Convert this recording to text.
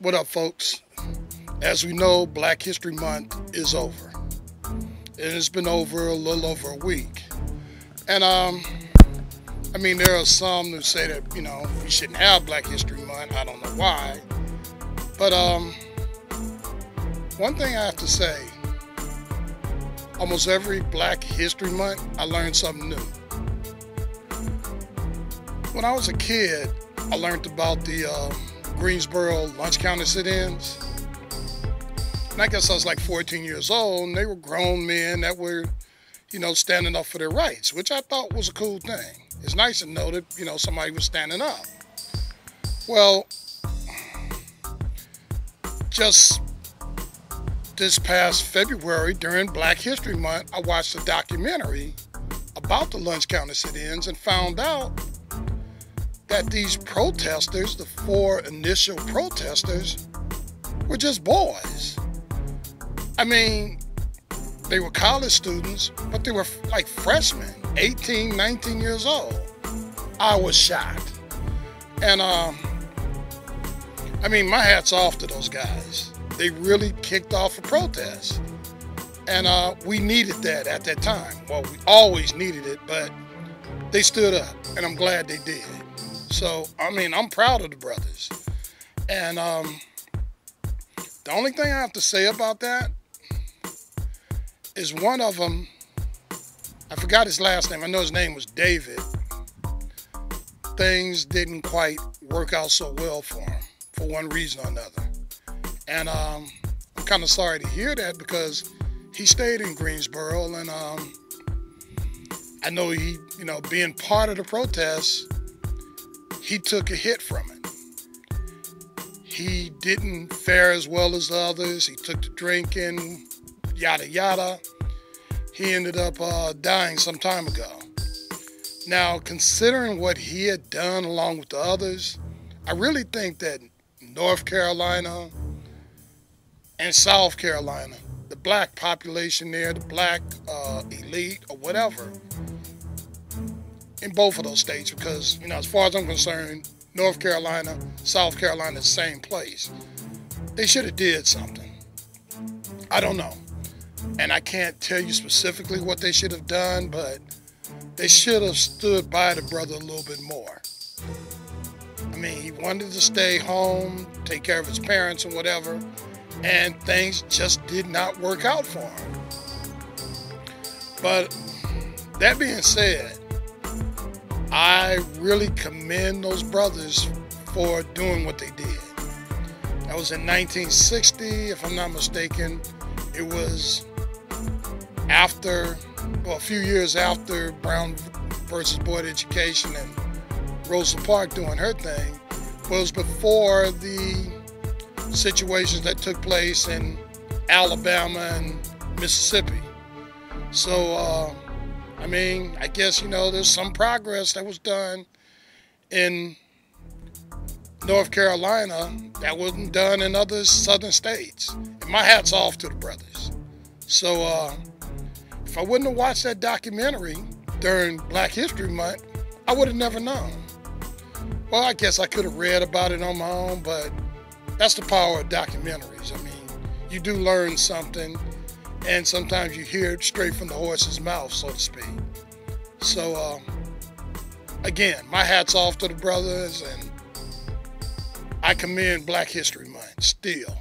What up, folks? As we know, Black History Month is over. It's been over a little over a week. And, there are some who say that, we shouldn't have Black History Month. I don't know why. But, one thing I have to say, almost every Black History Month, I learned something new. When I was a kid, I learned about the Greensboro lunch counter sit-ins. And I guess I was like 14 years old, and they were grown men that were, standing up for their rights, which I thought was a cool thing. It's nice to know that, somebody was standing up. Well, just this past February, during Black History Month, I watched a documentary about the lunch counter sit-ins and found out that these protesters, the 4 initial protesters, were just boys. They were college students, but they were like freshmen, 18, 19 years old. I was shocked. And, my hat's off to those guys. They really kicked off a protest. And we needed that at that time. Well, we always needed it, but they stood up, and I'm glad they did. So, I'm proud of the brothers. And the only thing I have to say about that is one of them, I forgot his last name. I know his name was David. Things didn't quite work out so well for him, for one reason or another. And I'm kind of sorry to hear that, because he stayed in Greensboro, and I know he, being part of the protest, he took a hit from it. He didn't fare as well as the others. He took to drinking, yada yada. He ended up dying some time ago. Now, considering what he had done along with the others, I really think that North Carolina and South Carolina, the black population there, the black elite or whatever, in both of those states, because, as far as I'm concerned, North Carolina, South Carolina, the same place. They should have did something. I don't know. And I can't tell you specifically what they should have done, but they should have stood by the brother a little bit more. He wanted to stay home, take care of his parents and whatever, and things just did not work out for him. But that being said, I really commend those brothers for doing what they did. That was in 1960, if I'm not mistaken. It was a few years after Brown versus Board of Education and Rosa Parks doing her thing. It was before the situations that took place in Alabama and Mississippi. So, I guess, there's some progress that was done in North Carolina that wasn't done in other southern states. And my hat's off to the brothers. So, if I wouldn't have watched that documentary during Black History Month, I would have never known. Well, I guess I could have read about it on my own, but that's the power of documentaries. You do learn something, and sometimes you hear it straight from the horse's mouth, so to speak. So, again, my hat's off to the brothers, and I commend Black History Month still.